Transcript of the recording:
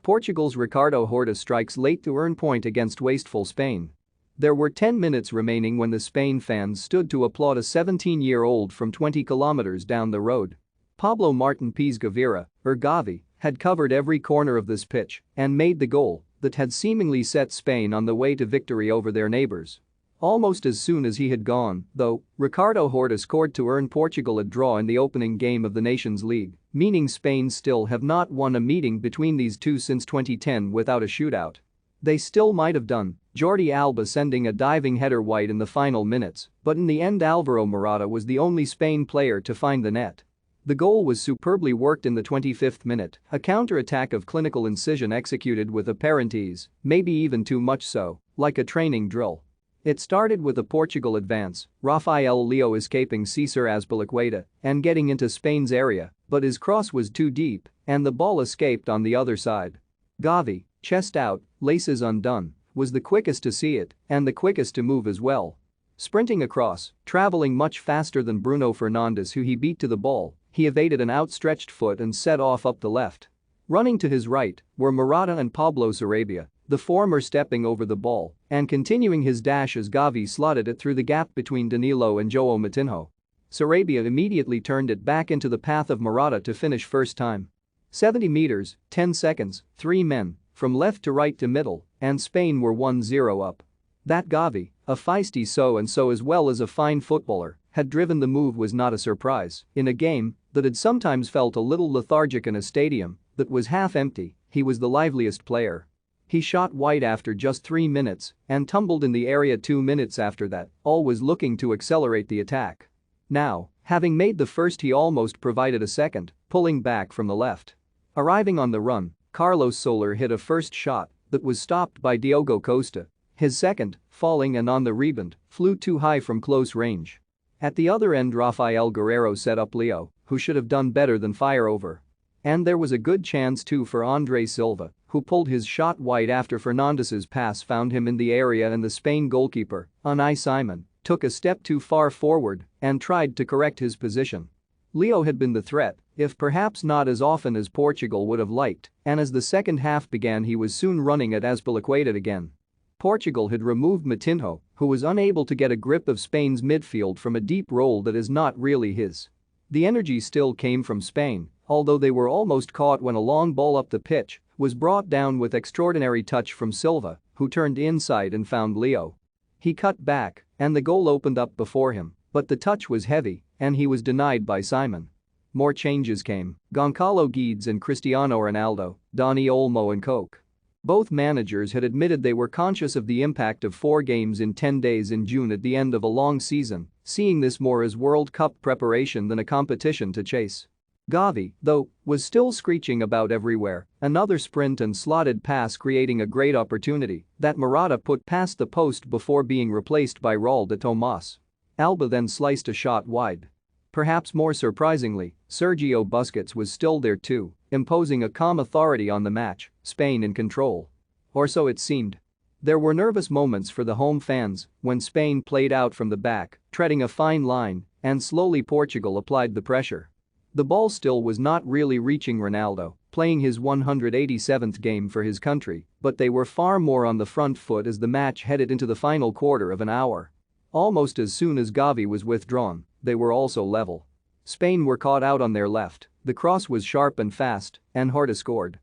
Portugal's Ricardo Horta strikes late to earn point against wasteful Spain. There were 10 minutes remaining when the Spain fans stood to applaud a 17-year-old from 20 kilometers down the road. Pablo Martin P's Gavira, or Gavi, had covered every corner of this pitch and made the goal that had seemingly set Spain on the way to victory over their neighbors. Almost as soon as he had gone, though, Ricardo Horta scored to earn Portugal a draw in the opening game of the Nations League, meaning Spain still have not won a meeting between these two since 2010 without a shootout. They still might have done, Jordi Alba sending a diving header wide in the final minutes, but in the end Alvaro Morata was the only Spain player to find the net. The goal was superbly worked in the 25th minute, a counter-attack of clinical incision executed with apparent ease, maybe even too much so, like a training drill. It started with a Portugal advance, Rafael Leo escaping Cesar Azpilicueta and getting into Spain's area, but his cross was too deep and the ball escaped on the other side. Gavi, chest out, laces undone, was the quickest to see it and the quickest to move as well. Sprinting across, traveling much faster than Bruno Fernandes who he beat to the ball, he evaded an outstretched foot and set off up the left. Running to his right were Morata and Pablo Sarabia, the former stepping over the ball and continuing his dash as Gavi slotted it through the gap between Danilo and João Moutinho. Sarabia immediately turned it back into the path of Morata to finish first time. 70 meters, 10 seconds, 3 men, from left to right to middle, and Spain were 1-0 up. That Gavi, a feisty so-and-so as well as a fine footballer, had driven the move was not a surprise. In a game that had sometimes felt a little lethargic in a stadium that was half empty, he was the liveliest player. He shot wide after just 3 minutes and tumbled in the area 2 minutes after that, always looking to accelerate the attack. Now, having made the first he almost provided a second, pulling back from the left. Arriving on the run, Carlos Soler hit a first shot that was stopped by Diogo Costa. His second, falling and on the rebound, flew too high from close range. At the other end Rafael Guerreiro set up Leo, who should have done better than fire over. And there was a good chance too for Andre Silva, who pulled his shot wide after Fernandes's pass found him in the area and the Spain goalkeeper, Unai Simon, took a step too far forward and tried to correct his position. Leo had been the threat, if perhaps not as often as Portugal would have liked, and as the second half began he was soon running at Azpilicueta again. Portugal had removed Moutinho, who was unable to get a grip of Spain's midfield from a deep roll that is not really his. The energy still came from Spain, although they were almost caught when a long ball up the pitch was brought down with extraordinary touch from Silva, who turned inside and found Leo. He cut back, and the goal opened up before him, but the touch was heavy, and he was denied by Simon. More changes came, Goncalo Guedes and Cristiano Ronaldo, Dani Olmo and Coke. Both managers had admitted they were conscious of the impact of 4 games in 10 days in June at the end of a long season, seeing this more as World Cup preparation than a competition to chase. Gavi, though, was still screeching about everywhere, another sprint and slotted pass creating a great opportunity that Morata put past the post before being replaced by Raul de Tomas. Alba then sliced a shot wide. Perhaps more surprisingly, Sergio Busquets was still there too, imposing a calm authority on the match, Spain in control. Or so it seemed. There were nervous moments for the home fans when Spain played out from the back, treading a fine line, and slowly Portugal applied the pressure. The ball still was not really reaching Ronaldo, playing his 187th game for his country, but they were far more on the front foot as the match headed into the final quarter of an hour. Almost as soon as Gavi was withdrawn, they were also level. Spain were caught out on their left, the cross was sharp and fast, and Horta scored.